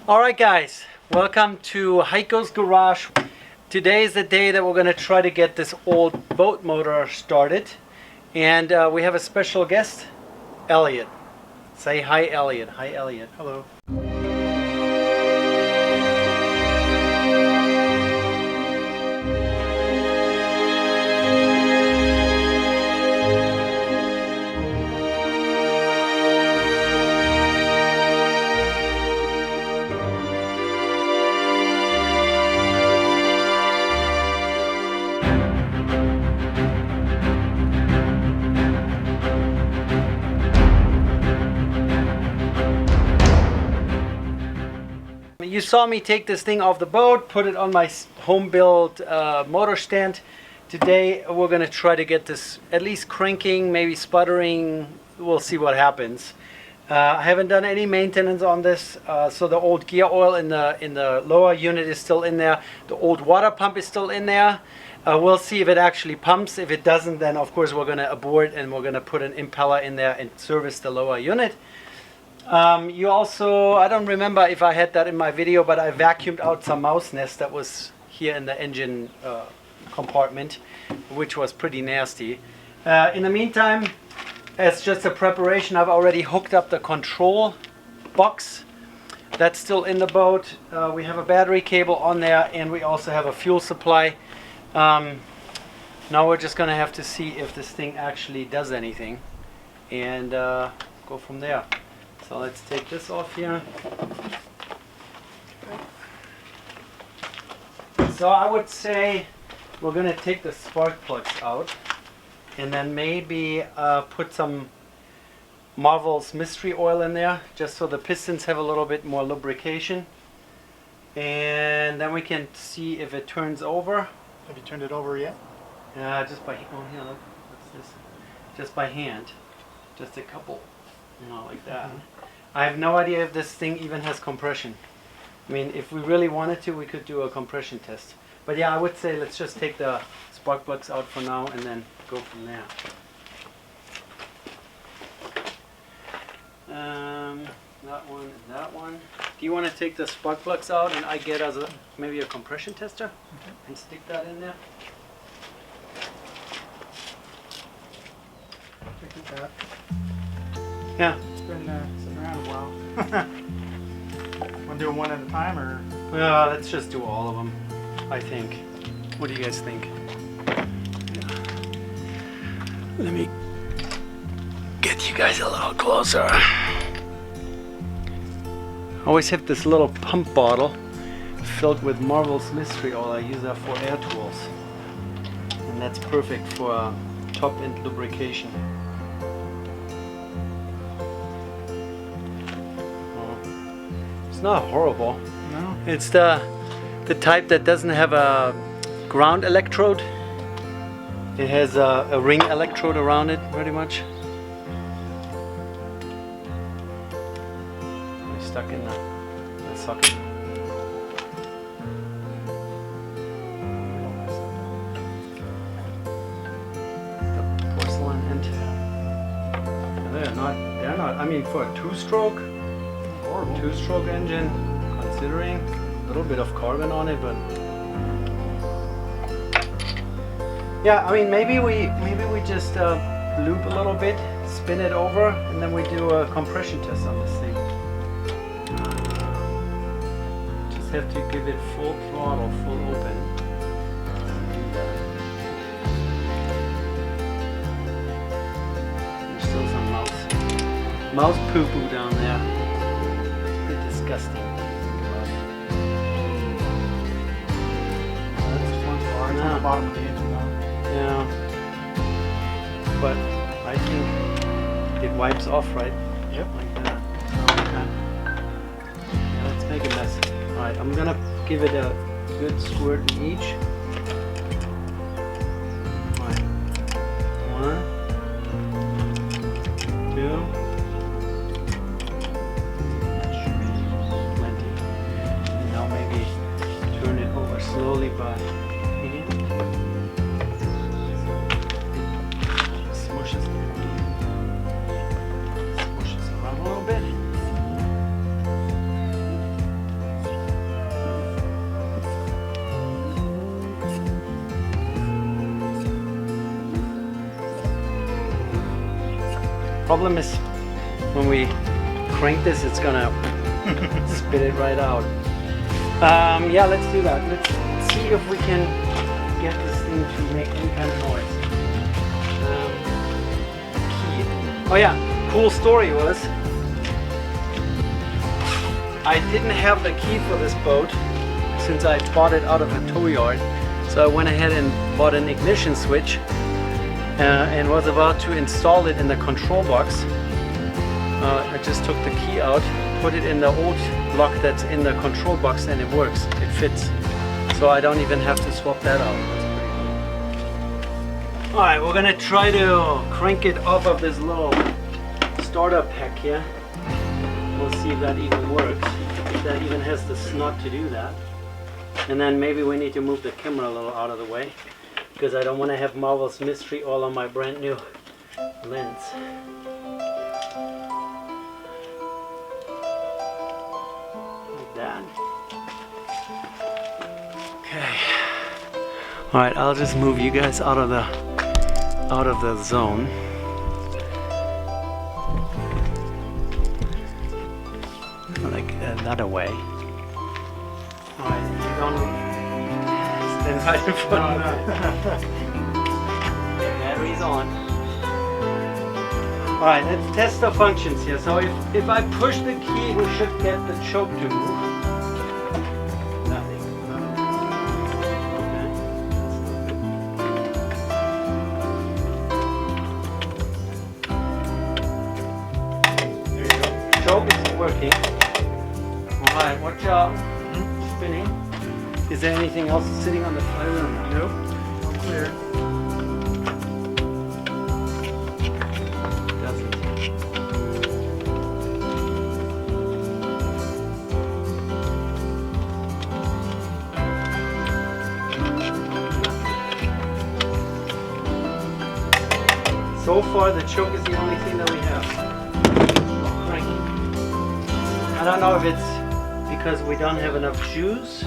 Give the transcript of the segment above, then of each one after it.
Alright guys, welcome to Heiko's garage. Today is the day that we're going to try to get this old boat motor started. And we have a special guest, Elliot. Say hi Elliot. Hi Elliot. Hello. You saw me take this thing off the boat, put it on my home-built motor stand. Today we're going to try to get this at least cranking, maybe sputtering. We'll see what happens. I haven't done any maintenance on this, so the old gear oil in the lower unit is still in there. The old water pump is still in there. We'll see if it actually pumps. If it doesn't, then of course we're going to abort and we're going to put an impeller in there and service the lower unit. You also, I don't remember if I had that in my video, but I vacuumed out some mouse nest that was here in the engine compartment, which was pretty nasty. In the meantime, as just a preparation, I've already hooked up the control box. That's still in the boat. We have a battery cable on there, and we also have a fuel supply. Now we're just going to have to see if this thing actually does anything and go from there. So let's take this off here. So I would say we're going to take the spark plugs out and then maybe put some Marvel's mystery oil in there just so the pistons have a little bit more lubrication. And then we can see if it turns over. Have you turned it over yet? Just by, oh here, look, what's this? Just by hand. Just a couple, like that. Mm-hmm. I have no idea if this thing even has compression. I mean, if we really wanted to, we could do a compression test. But yeah, I would say let's just take the spark plugs out for now and then go from there. That one and that one. Do you want to take the spark plugs out and I get us maybe a compression tester and stick that in there? Yeah. It's been sitting around a while. Want to do them one at a time, or? Yeah, let's just do all of them, I think. What do you guys think? Yeah. Let me get you guys a little closer. I always have this little pump bottle filled with Marvel's mystery oil. I use that for air tools. And that's perfect for top end lubrication. It's not horrible. No. It's the type that doesn't have a ground electrode. It has a ring electrode around it, pretty much. It's stuck in the socket. The porcelain end. They're not. I mean, for a two-stroke. Two-stroke engine, considering a little bit of carbon on it, but yeah, I mean maybe we just loop a little bit, spin it over, and then we do a compression test on this thing. Just have to give it full throttle, full open. There's still some mouse poo-poo down there. Disgusting. That's one bar. It's on the bottom of the engine now. Yeah. But I think it wipes off, right? Yep. Like that. Okay. Yeah, let's make a mess. Alright, I'm gonna give it a good squirt in each. Alright. 1, 2. Slowly by hand. Smushes around a little bit. Problem is, when we crank this, it's gonna spit it right out. Yeah, let's do that. Let's see if we can get this thing to make any kind of noise. Key. Oh yeah, cool story was, I didn't have the key for this boat since I bought it out of a tow yard. So I went ahead and bought an ignition switch and was about to install it in the control box. I just took the key out, put it in the old lock that's in the control box, and it works. It fits. So I don't even have to swap that out. Alright, we're gonna try to crank it off of this little starter pack here. We'll see if that even works. If that even has the snot to do that. And then maybe we need to move the camera a little out of the way, because I don't want to have Marvel's Mystery all on my brand new lens. Like that. Okay. Alright, I'll just move you guys out of the zone. Like another way. Alright, you don't stand right in front of me. Battery's on. Alright, let's test the functions here. So if I push the key, we should get the choke to move. Nothing. Okay. There you go. Choke is working. Alright, watch out. Spinning. Is there anything else sitting on the flywheel? Nope. All clear. Doesn't. So far, the choke is the only thing that we have. I don't know if it's because we don't have enough juice.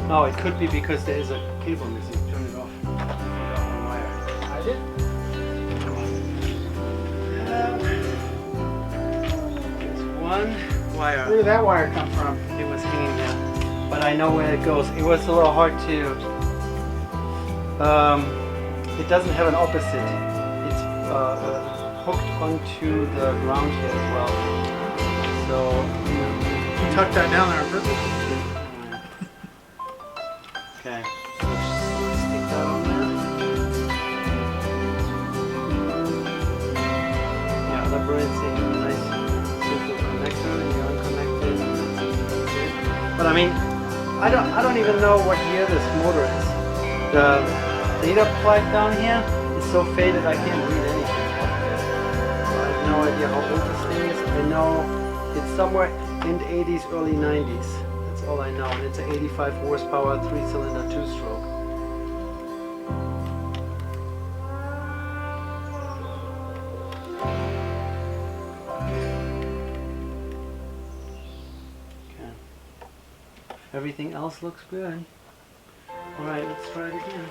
No, it could be because there is a cable missing. Turn it off. I did. There's one wire. Where did that wire come from? It was hanging there, but I know where it goes. It was a little hard to. It doesn't have an opposite. It's hooked onto the ground here as well. So You tucked that down there on purpose? okay, so just stick that on there. Yeah, the braid's in a nice simple connector, and the unconnected. That's it. But I mean, I don't even know what year this motor is. The data plug down here is so faded I can't read anything. No idea how old this thing is. I know it's somewhere in the 80s, early 90s. That's all I know. And it's an 85 horsepower, 3-cylinder, 2-stroke. Okay. Everything else looks good. All right, let's try it again.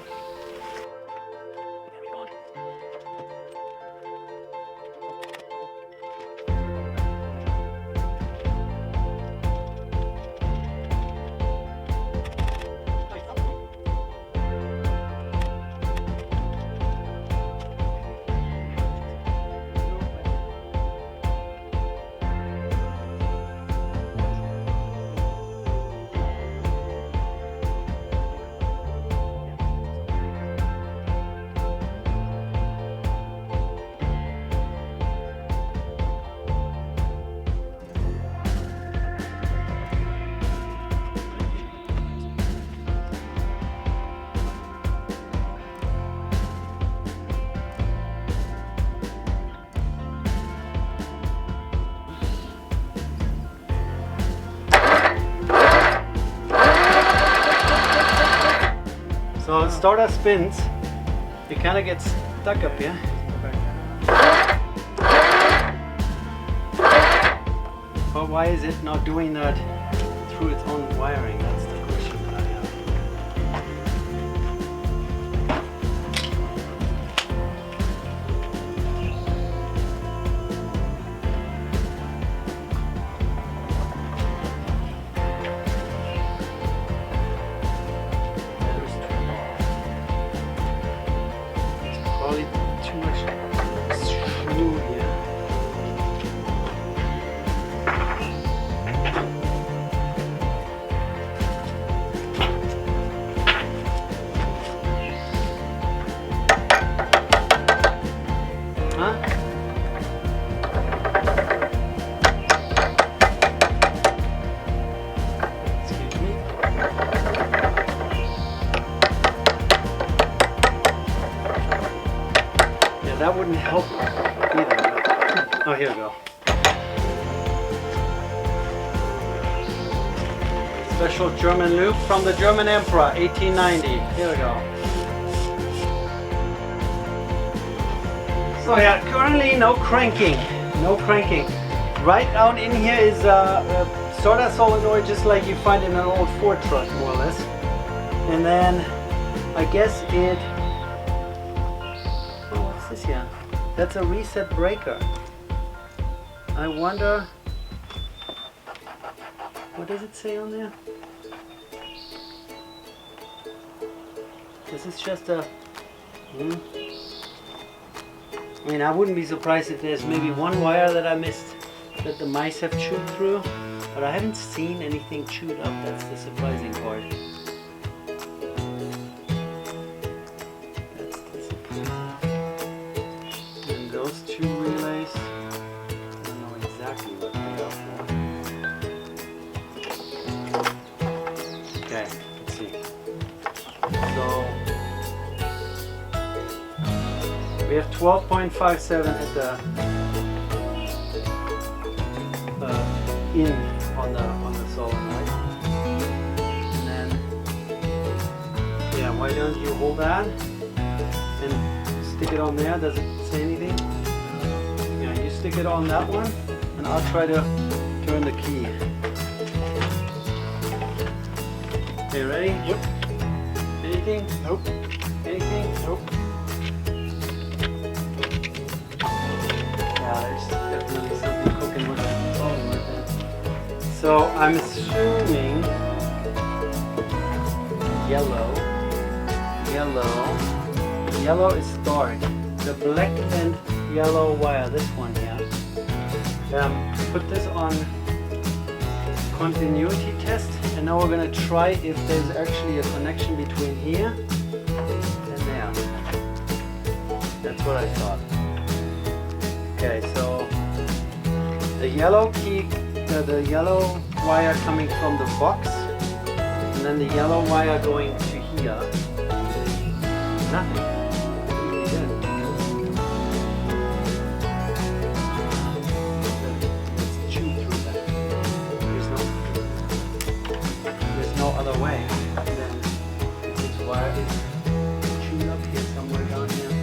So the starter spins, it kind of gets stuck up here. But why is it not doing that through its own wiring? That's the question that I probably too much screw here. Huh? Excuse me. Yeah, that wouldn't help either. But, oh, here we go. Special German loop from the German Emperor, 1890. Here we go. So yeah, currently no cranking. No cranking. Right down in here is a sort of solenoid, just like you find in an old Ford truck, more or less. And then I guess it. Oh, what's this here? That's a reset breaker. I wonder. What does it say on there? This is just a. I mean, I wouldn't be surprised if there's maybe one wire that I missed that the mice have chewed through, but I haven't seen anything chewed up. That's the surprising part. That's disappointing. And those two relays, I don't know exactly what they are for. Okay, let's see. So we have 12.57 at the in on the solenoid, and then yeah, why don't you hold that and stick it on there? Does it say anything? Yeah, you stick it on that one, and I'll try to turn the key. Okay, ready? Yep. Anything? Nope. Anything? Nope. Yeah, there's definitely something cooking with the solenoid there. So I'm assuming yellow is dark. The black and yellow wire, this one here. Put this on continuity test, and now we're gonna try if there's actually a connection between here and there. That's what I thought. Okay, so the yellow key, the yellow wire coming from the box, and then the yellow wire going to here. Nothing. Really good. Let's chew through that. There's no other way. And then this wire is chewed up here somewhere down here.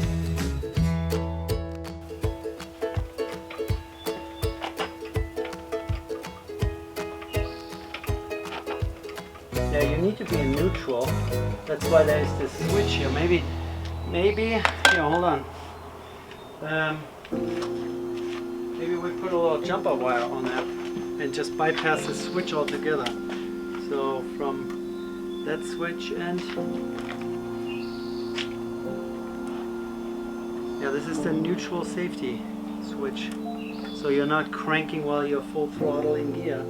Yeah, you need to be in neutral. That's why there is this switch here. Maybe, here, hold on. Maybe we put a little jumper wire on that and just bypass the switch altogether. So from that switch end, yeah, this is the neutral safety switch. So you're not cranking while you're full throttle in gear.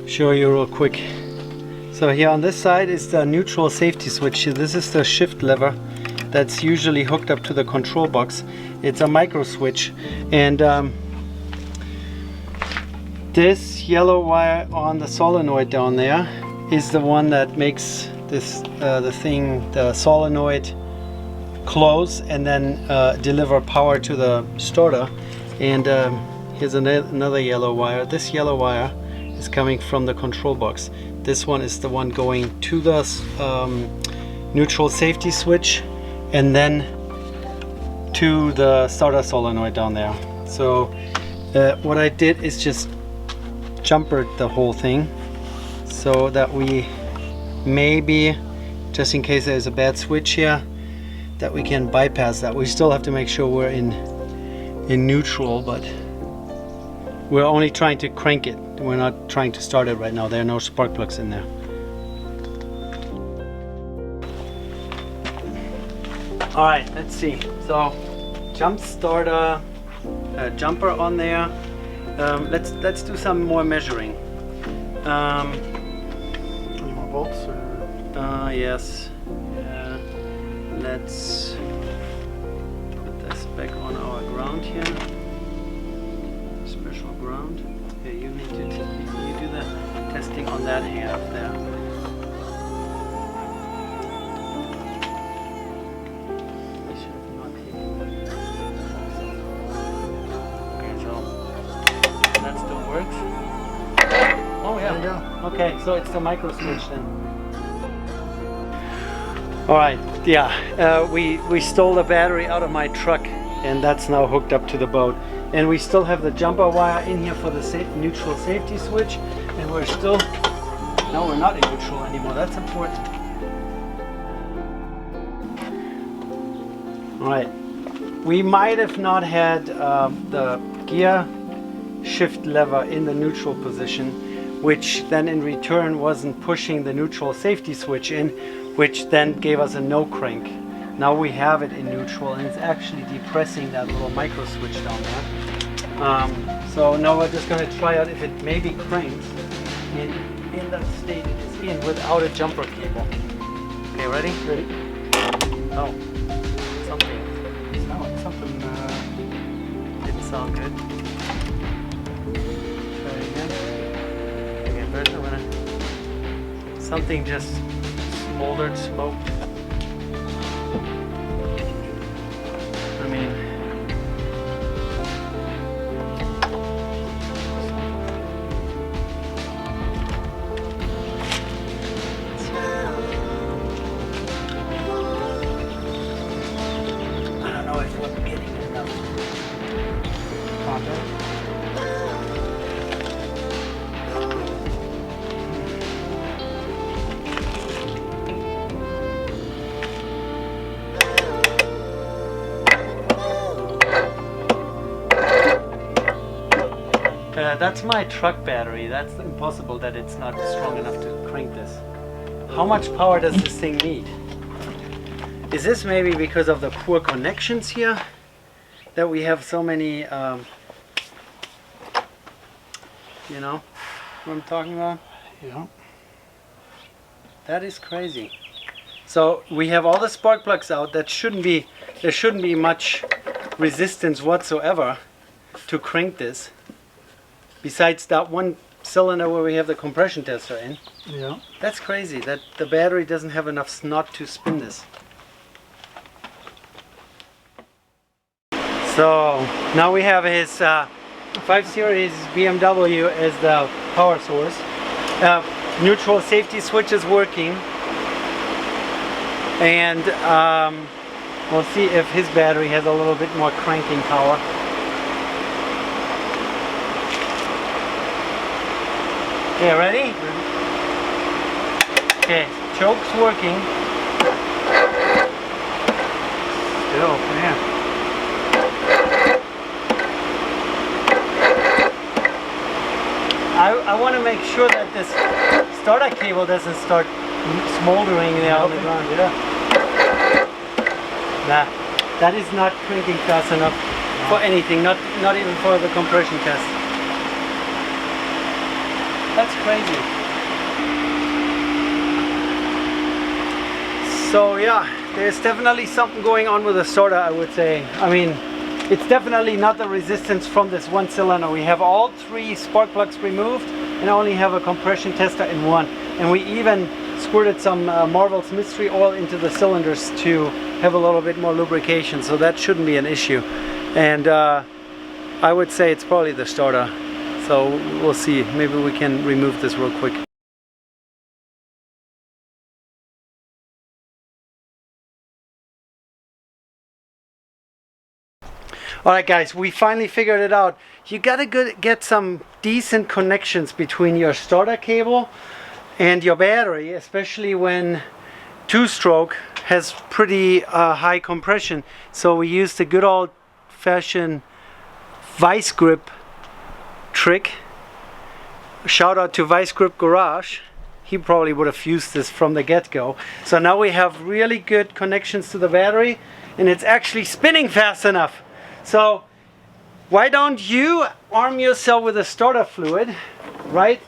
Show you real quick. So here on this side is the neutral safety switch. This is the shift lever that's usually hooked up to the control box. It's a micro switch, and this yellow wire on the solenoid down there is the one that makes this the solenoid close and then deliver power to the starter. And here's another yellow wire. This yellow wire is coming from the control box. This one is the one going to the neutral safety switch and then to the starter solenoid down there. So what I did is just jumpered the whole thing so that we maybe, just in case there's a bad switch here, that we can bypass that. We still have to make sure we're in neutral, but we're only trying to crank it. We're not trying to start it right now. There are no spark plugs in there. All right, let's see. So, jump starter, jumper on there. Let's do some more measuring. Any more bolts or? Yes. Let's put this back on our ground here. Special ground. Here, you need to you do the testing on that half there. I should have not taken it. Okay, so that still works. Oh yeah. There you go. Okay, so it's the micro switch then. All right, yeah, we stole the battery out of my truck, and that's now hooked up to the boat. And we still have the jumper wire in here for the neutral safety switch, and we're still, no, we're not in neutral anymore. That's important. All right, we might have not had the gear shift lever in the neutral position, which then in return wasn't pushing the neutral safety switch in, which then gave us a no crank. Now we have it in neutral, and it's actually depressing that little micro switch down there. So now we're just going to try out if it maybe cranks in that state it is in without a jumper cable. Okay, ready? Ready? Oh, something Something. didn't sound good. Try it again. Okay, first I'm gonna. Something just smoldered, smoked. I mean, I don't know if we're getting enough contact. That's my truck battery. That's impossible that it's not strong enough to crank this. How much power does this thing need? Is this maybe because of the poor connections here? That we have so many, you know what I'm talking about? Yeah. That is crazy. So we have all the spark plugs out. There shouldn't be much resistance whatsoever to crank this. Besides that one cylinder where we have the compression tester in. Yeah. That's crazy that the battery doesn't have enough snot to spin this. So now we have his 5 Series BMW as the power source. Neutral safety switch is working. And we'll see if his battery has a little bit more cranking power. Okay, ready? Okay, choke's working. Still, man. I want to make sure that this starter cable doesn't start smoldering there on the ground. Yeah. Nah, that is not cranking fast enough for anything. Not even for the compression test. That's crazy. So yeah, there's definitely something going on with the starter, I would say. I mean, it's definitely not the resistance from this one cylinder. We have all 3 spark plugs removed and only have a compression tester in one. And we even squirted some Marvel's Mystery Oil into the cylinders to have a little bit more lubrication. So that shouldn't be an issue. And I would say it's probably the starter. So we'll see. Maybe we can remove this real quick. Alright guys, we finally figured it out. You gotta get some decent connections between your starter cable and your battery, especially when 2-stroke has pretty high compression. So we used the good old fashioned vice grip trick. Shout out to Vice Grip Garage. He probably would have used this from the get-go. So now we have really good connections to the battery, and it's actually spinning fast enough. So why don't you arm yourself with a starter fluid right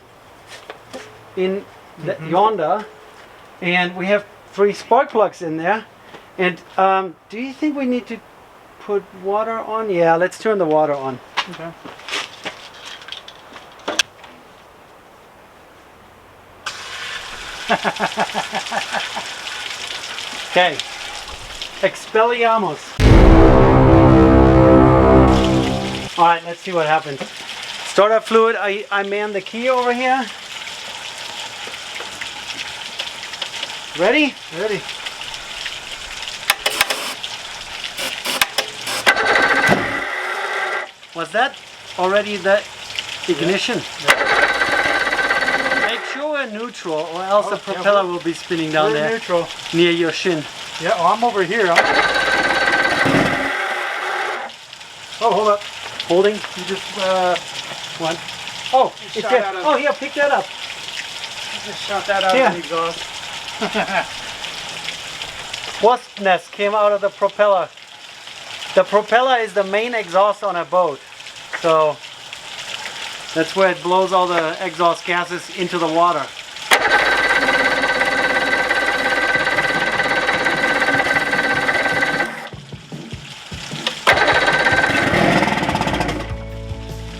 in yonder, and we have 3 spark plugs in there. And do you think we need to put water on? Yeah, let's turn the water on. Okay. Okay, expelliarmus. All right, let's see what happens. Starter fluid, I man the key over here. Ready? Ready. Was that already the ignition? Yeah. Make sure we're neutral, or else the propeller will be spinning down We're there neutral. near your shin. Yeah, oh, I'm over here. Oh, hold up. Holding? You just One. Oh, You it's shot there. out of- Oh, here, pick that up. shot that out Yeah. of the exhaust. Wasp nest came out of the propeller. The propeller is the main exhaust on a boat. So that's where it blows all the exhaust gases into the water.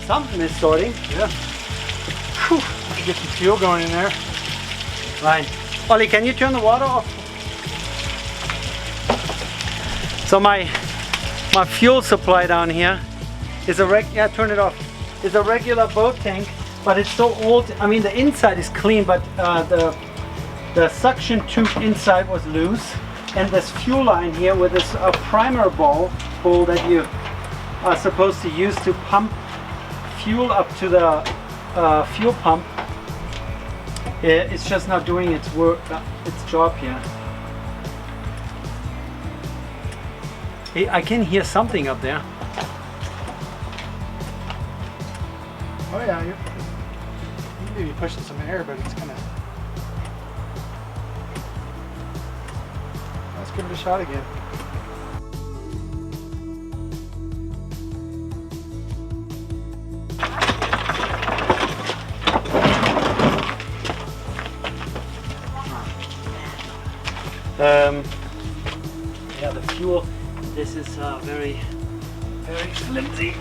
Something is starting. Yeah. Whew. Get some fuel going in there. Right. Ollie, can you turn the water off? So my fuel supply down here is a turn it off. Is a regular boat tank, but it's so old. I mean, the inside is clean, but the suction tube inside was loose, and this fuel line here with this primer bowl that you are supposed to use to pump fuel up to the fuel pump. It's just not doing its work, its job here. Hey, I can hear something up there. Oh yeah, you may be pushing some air, but it's kind of. Let's give it a shot again. Yeah, the fuel. This is very, very flimsy.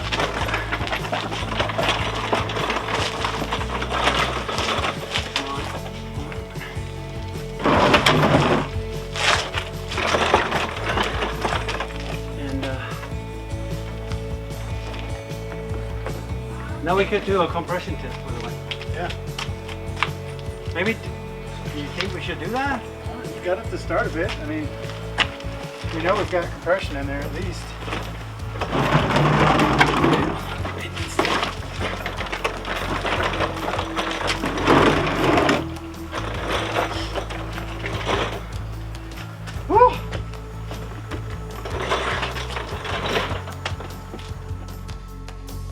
And now we could do a compression test, by the way. Yeah. Maybe. Do you think we should do that? You've got it to start a bit. I mean, we know we've got compression in there at least. Woo!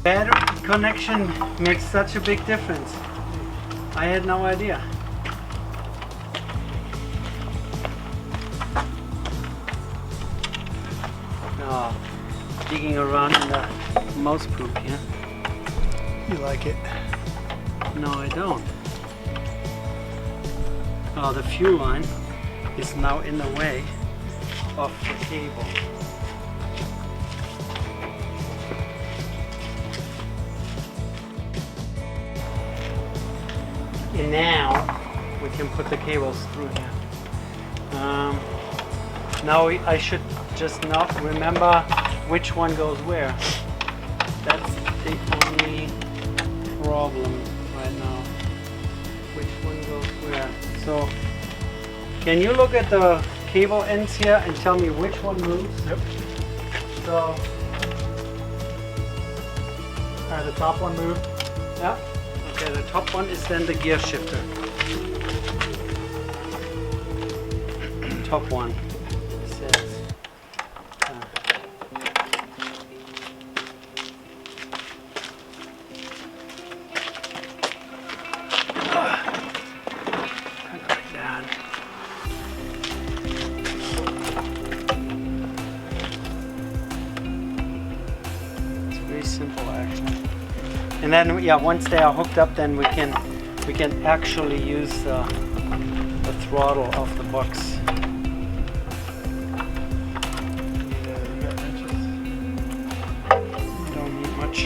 Battery connection makes such a big difference. I had no idea. Oh, digging around in the mouse poop here. You like it? No, I don't. Oh, the fuel line is now in the way of the cable. And now we can put the cables through here. Now I should just not remember which one goes where. That's the only problem right now. Which one goes where? So can you look at the cable ends here and tell me which one moves? Yep. So Alright, the top one moved. yeah. Okay, the top one is then the gear shifter. Top one. It says. Like that. And then, yeah, once they are hooked up, then we can actually use the throttle of the box. You got wrenches. Don't need much.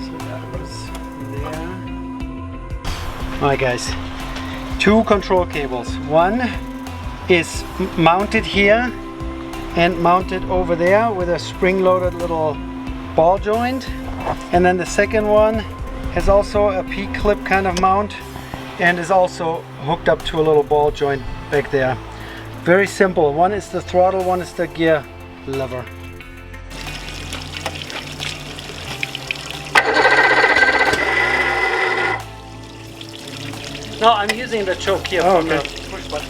So that was there. Alright guys, 2 control cables. One is mounted here and mounted over there with a spring-loaded little ball joint. And then the second one has also a P-clip kind of mount and is also hooked up to a little ball joint back there. Very simple. One is the throttle, one is the gear lever. No, I'm using the choke here from the push button.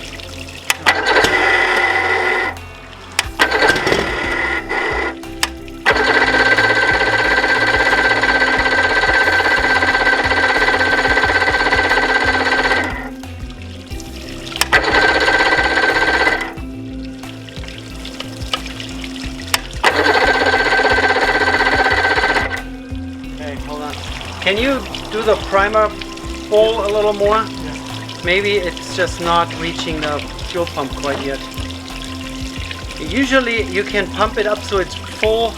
Can you do the primer bowl a little more? Yes. Maybe it's just not reaching the fuel pump quite yet. Usually you can pump it up so it's full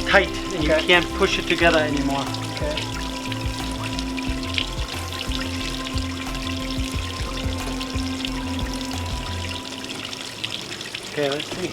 tight and you can't push it together anymore. Okay. Okay, let's see.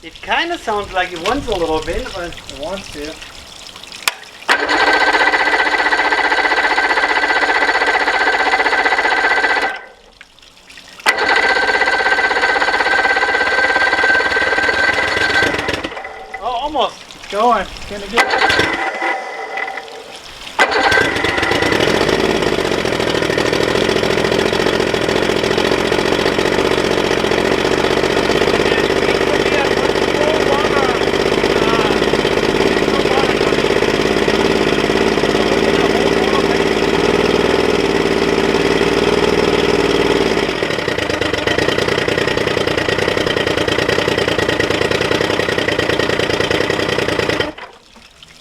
It kind of sounds like it wants a little bit, but It wants to. oh, almost. It's going. It's gonna get.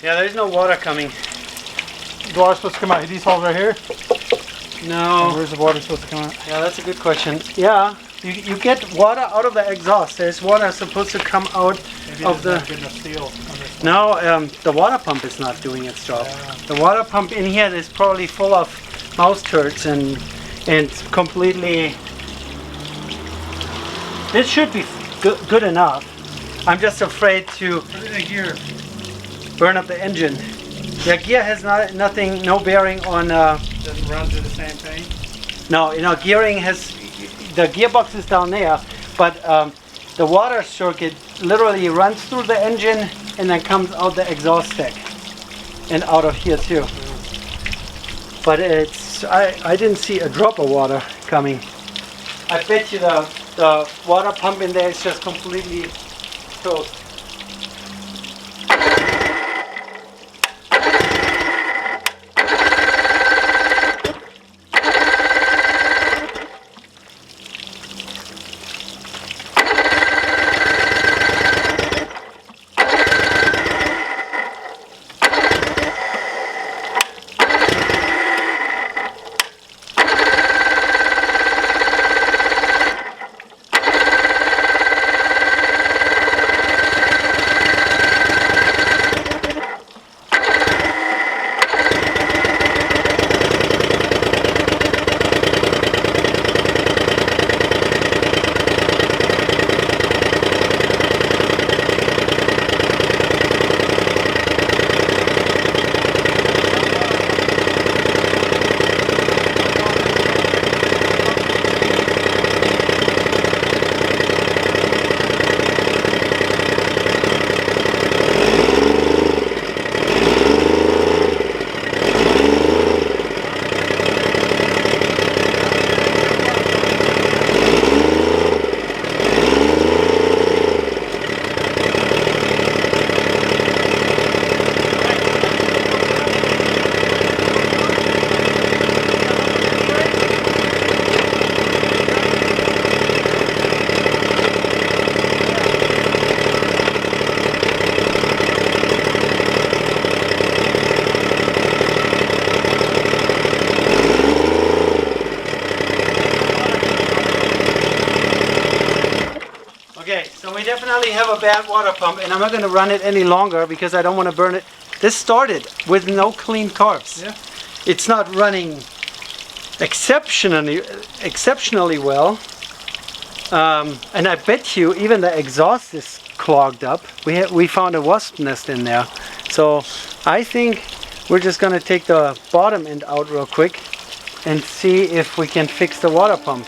Yeah, there's no water coming. The water's supposed to come out. These holes right here. No. Where's the water supposed to come out? Yeah, that's a good question. Yeah, you get water out of the exhaust. There's water supposed to come out Maybe of there's the... not good enough seal on this. No, the water pump is not doing its job. Yeah. The water pump in here is probably full of mouse turds and completely... This should be good enough. I'm just afraid to Put it in a gear. burn up the engine. The gear has nothing, no bearing on... Doesn't run through the same thing. No, you know, gearing has... The gearbox is down there, but the water circuit literally runs through the engine and then comes out the exhaust stack and out of here too. But it's... I didn't see a drop of water coming. I bet you the water pump in there is just completely toast. So we definitely have a bad water pump, and I'm not going to run it any longer because I don't want to burn it. This started with no clean carbs. Yeah. It's not running exceptionally well, and I bet you even the exhaust is clogged up. We found a wasp nest in there, so I think we're just going to take the bottom end out real quick and see if we can fix the water pump.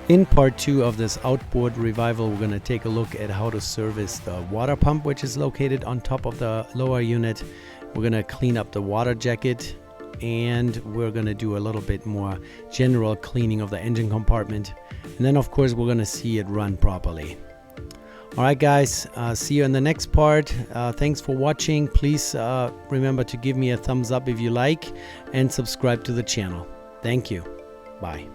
In part 2 of this outboard revival, we're going to take a look at how to service the water pump, which is located on top of the lower unit. We're going to clean up the water jacket, and we're going to do a little bit more general cleaning of the engine compartment. And then of course we're going to see it run properly. Alright guys, see you in the next part. Thanks for watching. Please remember to give me a thumbs up if you like, and subscribe to the channel. Thank you. Bye.